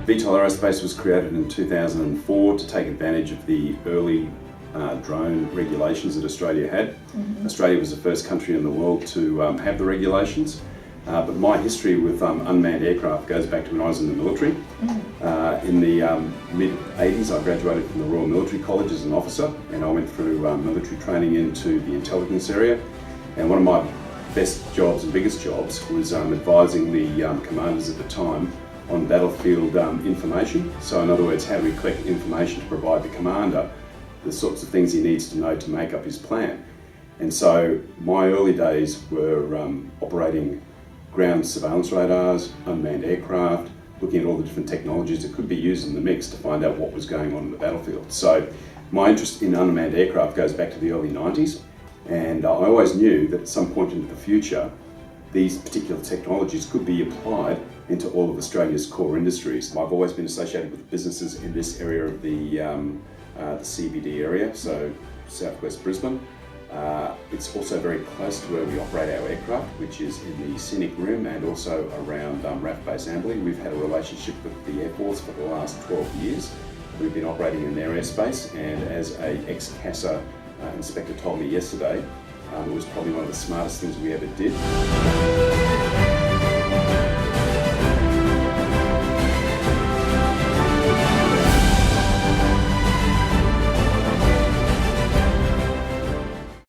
V Tol Aerospace was created in 2004 to take advantage of the early drone regulations that Australia had. Australia was the first country in the world to have the regulations, but my history with unmanned aircraft goes back to when I was in the military. In the mid-80s I graduated from the Royal Military College as an officer, and I went through military training into the intelligence area, and one of my best jobs and biggest jobs was advising the commanders at the time on battlefield information. So in other words, how do we collect information to provide the commander the sorts of things he needs to know to make up his plan. And so my early days were operating ground surveillance radars, unmanned aircraft, looking at all the different technologies that could be used in the mix to find out what was going on in the battlefield. So my interest in unmanned aircraft goes back to the early 90s, and I always knew that at some point into the future these particular technologies could be applied into all of Australia's core industries. I've always been associated with businesses in this area of the CBD area, so southwest Brisbane. It's also very close to where we operate our aircraft, which is in the scenic rim and also around RAF Base Amberley. We've had a relationship with the Air Force for the last 12 years. We've been operating in their airspace, and as a ex-CASA inspector told me yesterday, it was probably one of the smartest things we ever did.